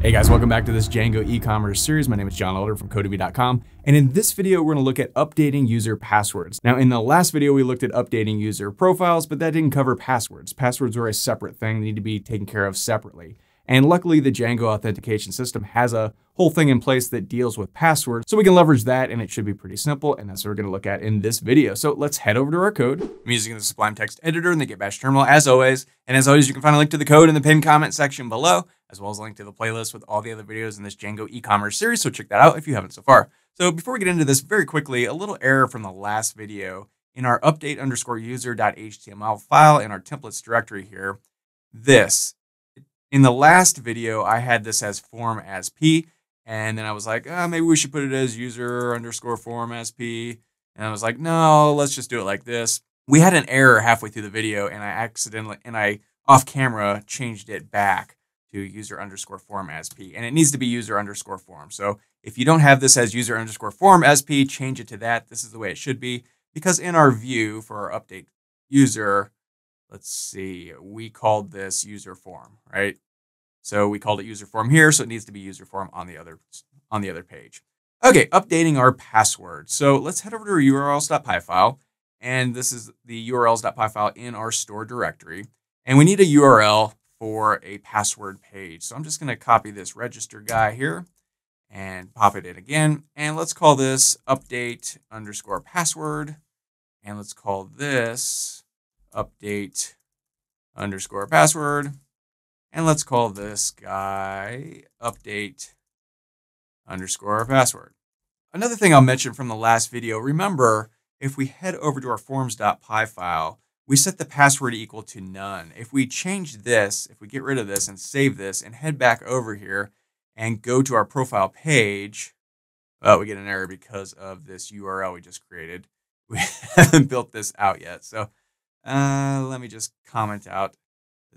Hey guys, welcome back to this Django e-commerce series. My name is John Elder from Codemy.com. And in this video, we're gonna look at updating user passwords. Now, in the last video, we looked at updating user profiles, but that didn't cover passwords. Passwords are a separate thing, they need to be taken care of separately. And luckily, the Django Authentication system has a whole thing in place that deals with passwords. So we can leverage that and it should be pretty simple. And that's what we're gonna look at in this video. So let's head over to our code. I'm using the Sublime Text Editor in the Git Bash terminal as always. And as always, you can find a link to the code in the pinned comment section below, as well as a link to the playlist with all the other videos in this Django e-commerce series. So check that out if you haven't so far. So before we get into this very quickly, a little error from the last video in our update_user.html file in our templates directory here. In the last video, I had this as form as P, and then I was like, maybe we should put it as user_form as P. And I was like, no, let's just do it like this. We had an error halfway through the video, and I off camera changed it back to user_form as P, and it needs to be user_form. So if you don't have this as user_form as P, change it to that. This is the way it should be, because in our view for our update user, let's see, we called this user form, right? So we called it user form here, so it needs to be user form on the other page. Okay, updating our password. So let's head over to our urls.py file, and this is the urls.py file in our store directory, and we need a URL for a password page. So I'm just going to copy this register guy here and pop it in again, and let's call this update_password, and let's call this update_password, and let's call this guy update_password. Another thing I'll mention from the last video, remember, if we head over to our forms.py file, we set the password equal to none. If we change this, if we get rid of this and save this and head back over here and go to our profile page, well, we get an error because of this URL we just created. We haven't built this out yet. So let me just comment out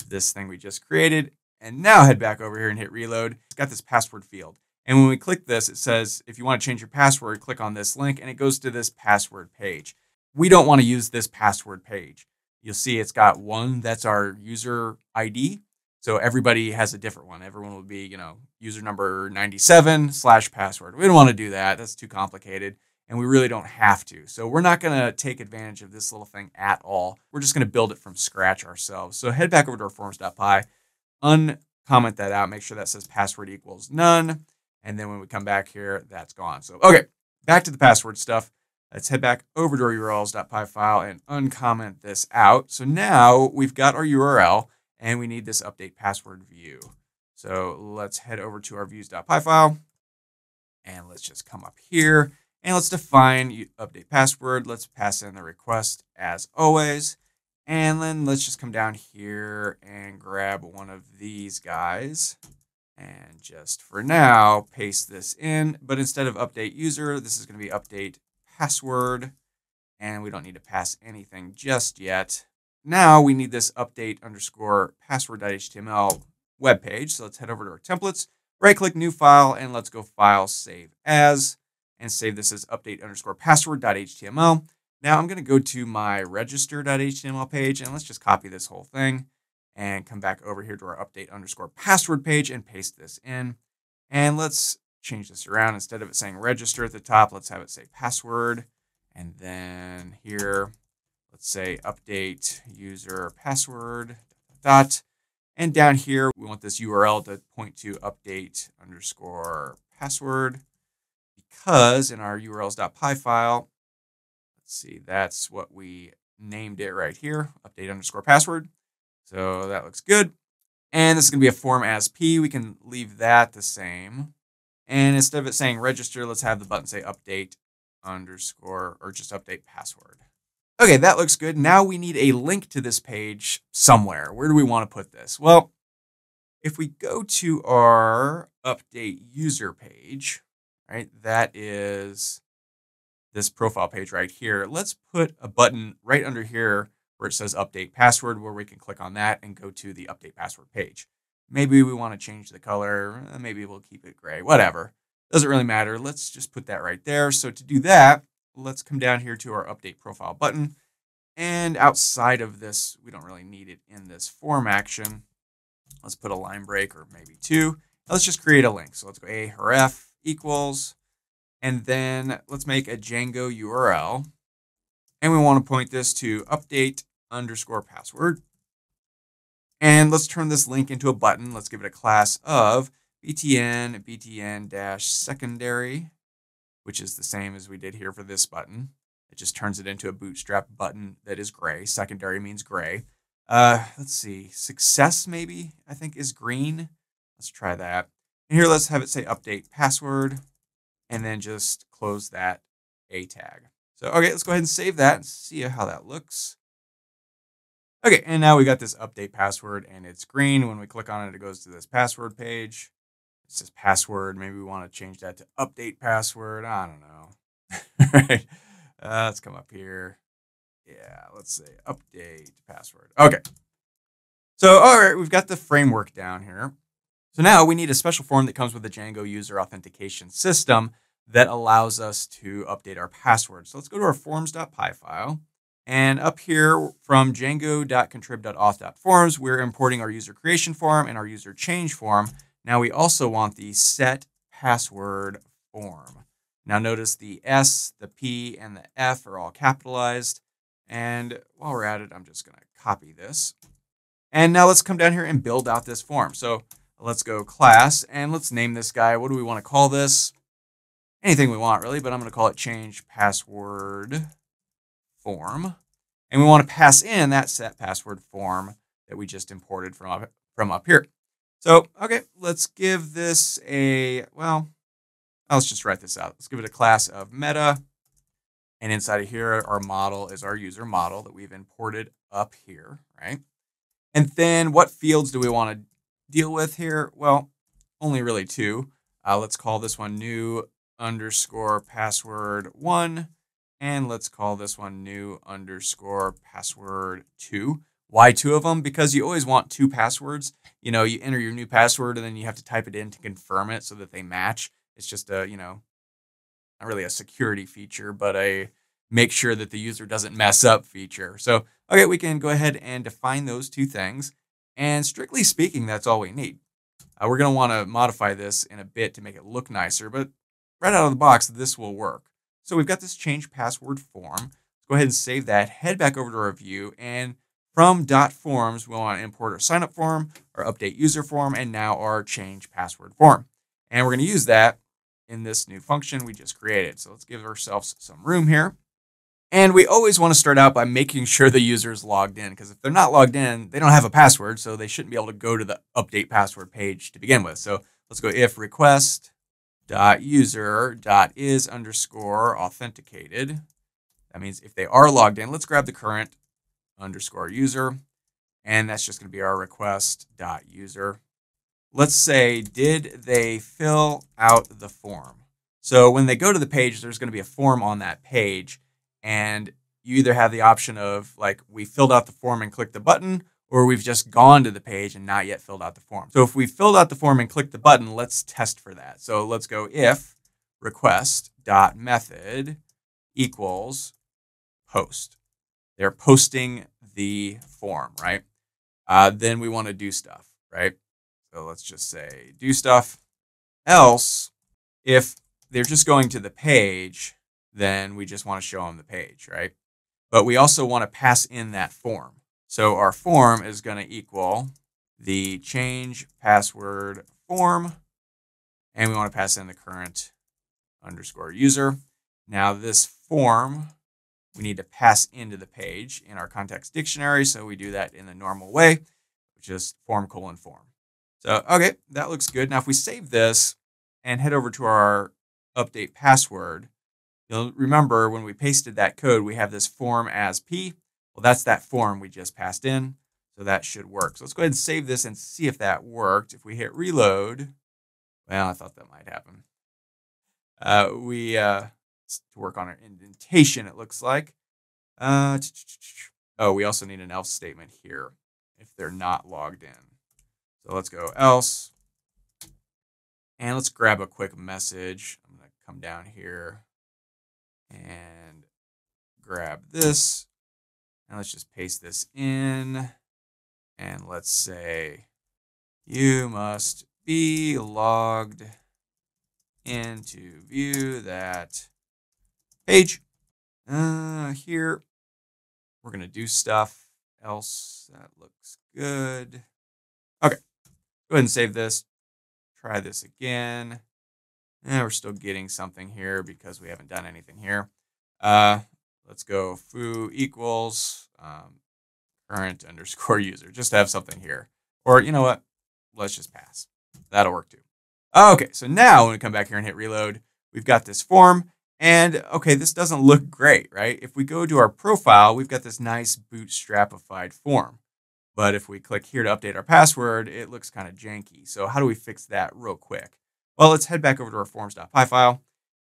this thing we just created and now head back over here and hit reload. It's got this password field. And when we click this, it says, if you want to change your password, click on this link and it goes to this password page. We don't want to use this password page. You'll see it's got one, that's our user ID. So everybody has a different one. Everyone will be, user number 97/password. We don't want to do that. That's too complicated. And we really don't have to. So we're not going to take advantage of this little thing at all. We're just going to build it from scratch ourselves. So head back over to our forms.py, uncomment that out, make sure that says password equals none. And then when we come back here, that's gone. So, okay, back to the password stuff. Let's head back over to our urls.py file and uncomment this out. So now we've got our URL and we need this update password view. So let's head over to our views.py file and let's just come up here and let's define update password. Let's pass in the request as always. And then let's just come down here and grab one of these guys. And just for now, paste this in. But instead of update user, this is going to be update password, and we don't need to pass anything just yet. Now we need this update_password.html web page. So let's head over to our templates, right click new file, and let's go file, save as, and save this as update_password.html. Now I'm going to go to my register.html page and let's just copy this whole thing and come back over here to our update_password page and paste this in. And let's change this around. Instead of it saying register at the top, let's have it say password. And then here, let's say update user password dot. And down here, we want this URL to point to update_password, because in our urls.py file, let's see, that's what we named it right here, update_password. So that looks good. And this is going to be a form as P. We can leave that the same. And instead of it saying register, let's have the button say update_ or just update password. Okay, that looks good. Now we need a link to this page somewhere. Where do we want to put this? Well, if we go to our update user page, right, that is this profile page right here. Let's put a button right under here where it says update password, where we can click on that and go to the update password page. Maybe we want to change the color. Maybe we'll keep it gray, whatever. Doesn't really matter. Let's just put that right there. So to do that, let's come down here to our update profile button. And outside of this, we don't really need it in this form action. Let's put a line break or maybe two. Now let's just create a link. So let's go a href equals, and then let's make a Django URL. And we want to point this to update_password. And let's turn this link into a button. Let's give it a class of btn-secondary, which is the same as we did here for this button. It just turns it into a Bootstrap button that is gray. Secondary means gray. Let's see, success maybe, I think is green. Let's try that. And here, let's have it say update password, and then just close that A tag. So, okay, let's go ahead and save that and see how that looks. Okay, and now we got this update password, and it's green. When we click on it, it goes to this password page. It says password. Maybe we want to change that to update password. I don't know. Right. Let's come up here. Yeah, let's say update password. Okay. So, all right, we've got the framework down here. So now we need a special form that comes with the Django user authentication system that allows us to update our password. So let's go to our forms.py file. And up here from django.contrib.auth.forms, we're importing our user creation form and our user change form. Now we also want the set password form. Now notice the S, the P, and the F are all capitalized. And while we're at it, I'm just going to copy this. And now let's come down here and build out this form. So let's go class, and let's name this guy. What do we want to call this? Anything we want, really, but I'm going to call it change password form. And we want to pass in that set password form that we just imported from up here. So, okay, let's give this a, well, let's just write this out. Let's give it a class of meta. And inside of here, our model is our user model that we've imported up here, right? And then what fields do we want to deal with here? Well, only really two. Let's call this one new_password1, and let's call this one new_password2. Why two of them? Because you always want two passwords. You know, you enter your new password and then you have to type it in to confirm it so that they match. It's just a, not really a security feature, but a make sure that the user doesn't mess up feature. So, okay, we can go ahead and define those two things. And strictly speaking, that's all we need. We're going to want to modify this in a bit to make it look nicer, but right out of the box, this will work. So we've got this change password form. Let's go ahead and save that, head back over to our view, and from .forms, we want to import our signup form, our update user form, and now our change password form. And we're going to use that in this new function we just created. So let's give ourselves some room here. And we always want to start out by making sure the user is logged in, because if they're not logged in, they don't have a password, so they shouldn't be able to go to the update password page to begin with. So let's go if request.user.is_authenticated. That means if they are logged in, let's grab the current _user, and that's just going to be our request.user. Let's say, did they fill out the form? So when they go to the page, there's going to be a form on that page. And you either have the option of like, we filled out the form and clicked the button, or we've just gone to the page and not yet filled out the form. So if we filled out the form and clicked the button, let's test for that. So let's go if request.method equals post. They're posting the form, right? Then we want to do stuff, right? So let's just say do stuff. Else, if they're just going to the page, then we just want to show them the page, right? But we also want to pass in that form. So our form is going to equal the change password form, and we want to pass in the current _user. Now this form, we need to pass into the page in our context dictionary. So we do that in the normal way, which is form::form. So, okay, that looks good. Now if we save this and head over to our update password, you'll remember when we pasted that code, we have this form as P. Well, that's that form we just passed in. So that should work. So let's go ahead and save this and see if that worked. If we hit reload, well, I thought that might happen. To work on our indentation, it looks like. Oh, we also need an else statement here if they're not logged in. So let's go else. And let's grab a quick message. I'm going to come down here and grab this. And let's just paste this in. And let's say, you must be logged in to view that page. Here, we're going to do stuff else that looks good. Okay, go ahead and save this. Try this again. We're still getting something here because we haven't done anything here. Let's go foo equals current underscore user, just to have something here. Or you know what? Let's just pass. That'll work too. Okay, so now when we come back here and hit reload, we've got this form. And okay, this doesn't look great, right? If we go to our profile, we've got this nice bootstrapified form. But if we click here to update our password, it looks kind of janky. So how do we fix that real quick? Well, let's head back over to our forms.py file.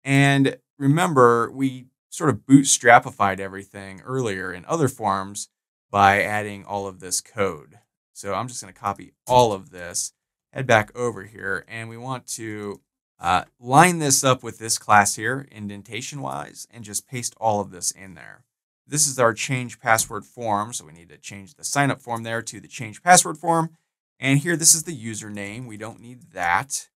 And remember, we sort of bootstrapified everything earlier in other forms by adding all of this code. So I'm just going to copy all of this, head back over here, and we want to line this up with this class here, indentation-wise, and just paste all of this in there. This is our change password form, so we need to change the sign-up form there to the change password form. And here, this is the username. We don't need that.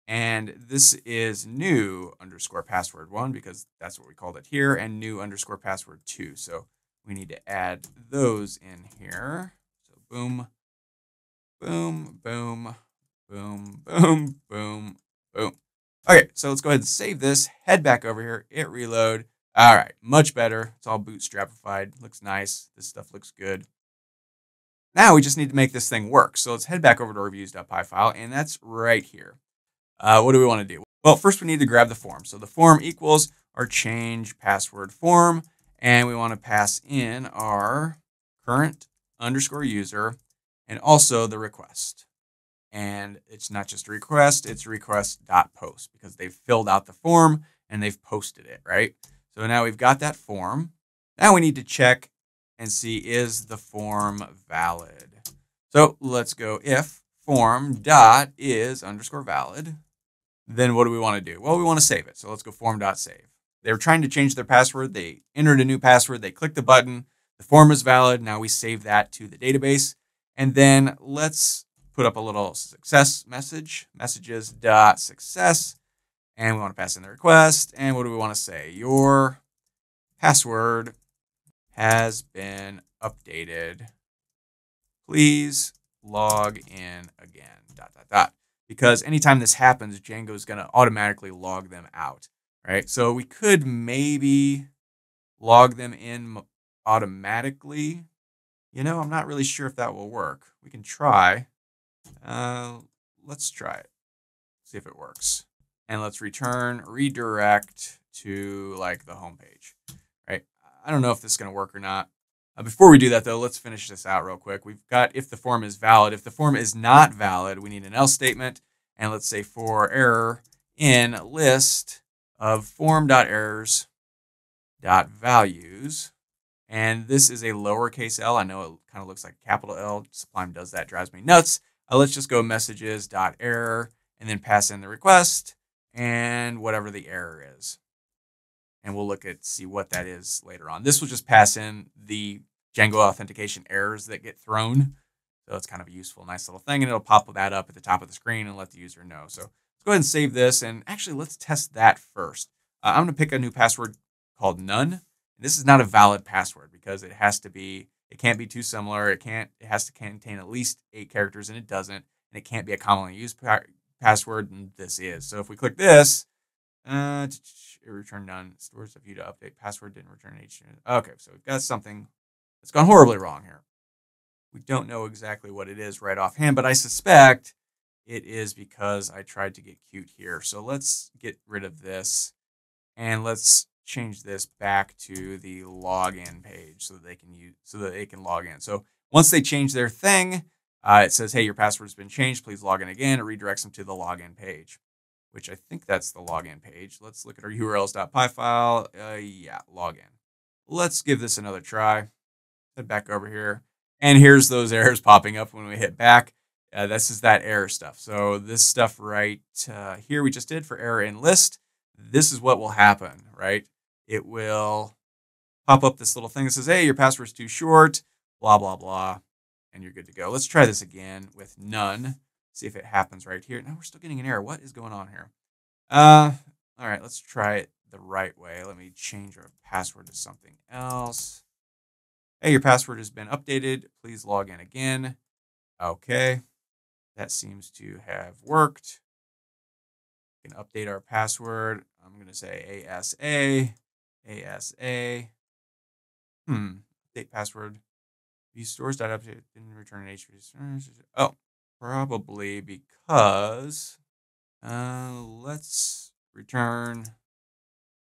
And this is new underscore password 1 because that's what we called it here, and new underscore password 2. So we need to add those in here. So boom, boom, boom, boom, boom, boom, boom. Okay, so let's go ahead and save this, head back over here, hit reload. All right, much better. It's all bootstrapified. Looks nice. This stuff looks good. Now we just need to make this thing work. So let's head back over to our reviews.py file, and that's right here. What do we want to do? Well, first we need to grab the form. So the form equals our change password form, and we want to pass in our current underscore user and also the request. And it's not just a request, it's request.post because they've filled out the form and they've posted it, right? So now we've got that form. Now we need to check and see, is the form valid? So let's go if form.is underscore valid. Then what do we want to do? Well, we want to save it. So let's go form.save. They were trying to change their password. They entered a new password. They clicked the button. The form is valid. Now we save that to the database. And then let's put up a little success message, messages.success. And we want to pass in the request. And what do we want to say? Your password has been updated. Please log in again, ... Because anytime this happens, Django is going to automatically log them out, right? So we could maybe log them in automatically. You know, I'm not really sure if that will work. We can try. Let's try it. See if it works. And let's return redirect to like the home page, right? I don't know if this is going to work or not. Before we do that, though, let's finish this out real quick. We've got if the form is valid. If the form is not valid, we need an else statement. And let's say for error in list of form.errors.values. And this is a lowercase l. I know it kind of looks like a capital L. Sublime does that, drives me nuts. Let's just go messages.error and then pass in the request and whatever the error is. And we'll look at see what that is later on. This will just pass in the Django authentication errors that get thrown. So it's kind of a useful, nice little thing. And it'll pop that up at the top of the screen and let the user know. So let's go ahead and save this. And actually, let's test that first. I'm going to pick a new password called none. And this is not a valid password because it has to be, it can't be too similar. It has to contain at least 8 characters, and it doesn't. And it can't be a commonly used password, and this is. So if we click this, it returned none. Stores of you to update password didn't return HTML. Okay, so we've got something that's gone horribly wrong here. We don't know exactly what it is right offhand, but I suspect it is because I tried to get cute here. So let's get rid of this and let's change this back to the login page so that they can log in. So once they change their thing, it says, hey, your password's been changed. Please log in again. It redirects them to the login page, which I think that's the login page. Let's look at our urls.py file. Yeah, login. Let's give this another try. Head back over here. And here's those errors popping up when we hit back. This is that error stuff. So this stuff right here we just did for error in list. This is what will happen, right? It will pop up this little thing that says, hey, your password's too short, blah, blah, blah, and you're good to go. Let's try this again with none. See if it happens right here. No, we're still getting an error. What is going on here? All right, let's try it the right way. Let me change our password to something else. Hey, your password has been updated. Please log in again. Okay, that seems to have worked. We can update our password. I'm going to say ASA. Update password. VStores.update didn't return an HTTP. Oh, probably because let's return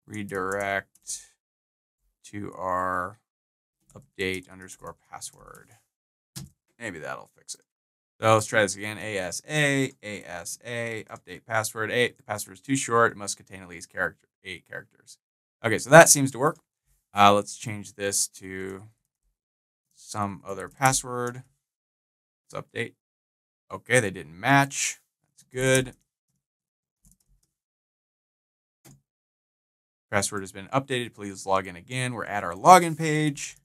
redirect to our update underscore password. Maybe that'll fix it. So let's try this again. ASA, update password. The password is too short. It must contain at least 8 characters. Okay, so that seems to work. Let's change this to some other password. Let's update. Okay, they didn't match. That's good. Password has been updated. Please log in again. We're at our login page.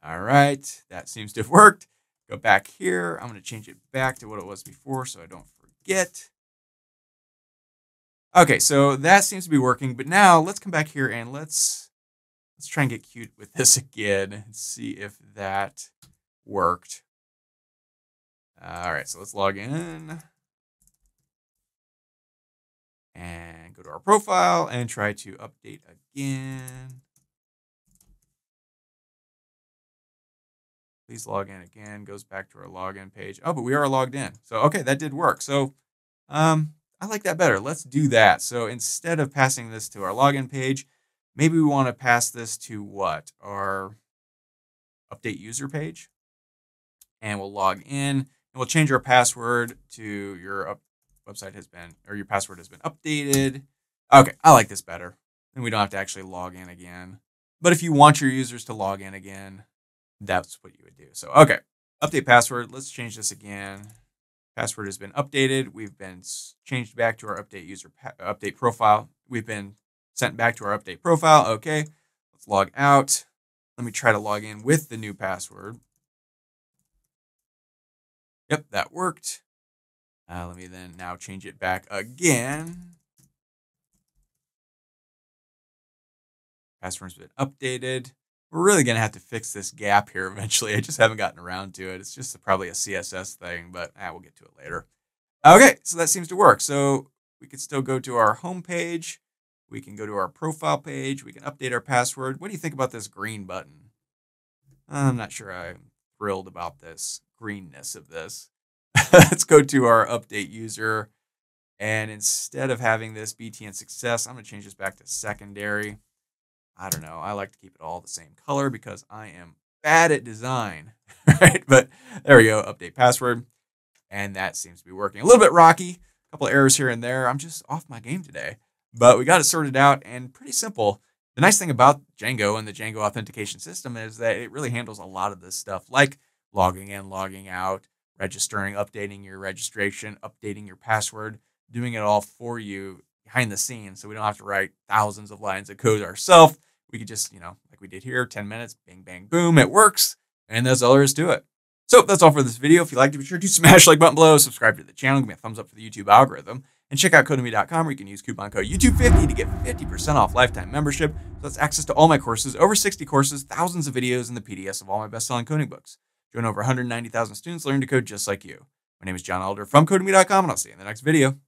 All right, that seems to have worked. Go back here. I'm going to change it back to what it was before so I don't forget. Okay, so that seems to be working. But now let's come back here and let's try and get cute with this again and see if that worked. All right, so let's log in and go to our profile and try to update again. Please log in again. Goes back to our login page. Oh, but we are logged in. So, okay, that did work. So, I like that better. Let's do that. So instead of passing this to our login page, maybe we want to pass this to what? Our update user page. And we'll log in and we'll change our password to your website has been, or your password has been updated. Okay, I like this better. And we don't have to actually log in again. But if you want your users to log in again, that's what you would do. So, okay, update password. Let's change this again. Password has been updated. We've been changed back to our update user update profile. We've been sent back to our update profile. Okay, let's log out. Let me try to log in with the new password. Yep, that worked. Let me then now change it back again. Password's been updated. We're really going to have to fix this gap here eventually. I just haven't gotten around to it. It's just probably a CSS thing, but we'll get to it later. Okay, so that seems to work. So we could still go to our home page. We can go to our profile page. We can update our password. What do you think about this green button? I'm not sure I'm thrilled about this greenness of this. Let's go to our update user. And instead of having this BTN success, I'm going to change this back to secondary. I don't know. I like to keep it all the same color because I am bad at design, right? But there we go. Update password. And that seems to be working. A little bit rocky. A couple of errors here and there. I'm just off my game today. But we got it sorted out and pretty simple. The nice thing about Django and the Django authentication system is that it really handles a lot of this stuff like logging in, logging out, registering, updating your registration, updating your password, doing it all for you behind the scenes. So we don't have to write thousands of lines of code ourselves. We could just, like we did here, 10 minutes, bang, bang, boom, it works. And that's all there is to it. So that's all for this video. If you liked it, be sure to smash the like button below, subscribe to the channel, give me a thumbs up for the YouTube algorithm, and check out Codemy.com where you can use coupon code YouTube50 to get 50% off lifetime membership. So that's access to all my courses, over 60 courses, thousands of videos, and the PDFs of all my best-selling coding books. Join over 190,000 students learning to code just like you. My name is John Elder from Codemy.com, and I'll see you in the next video.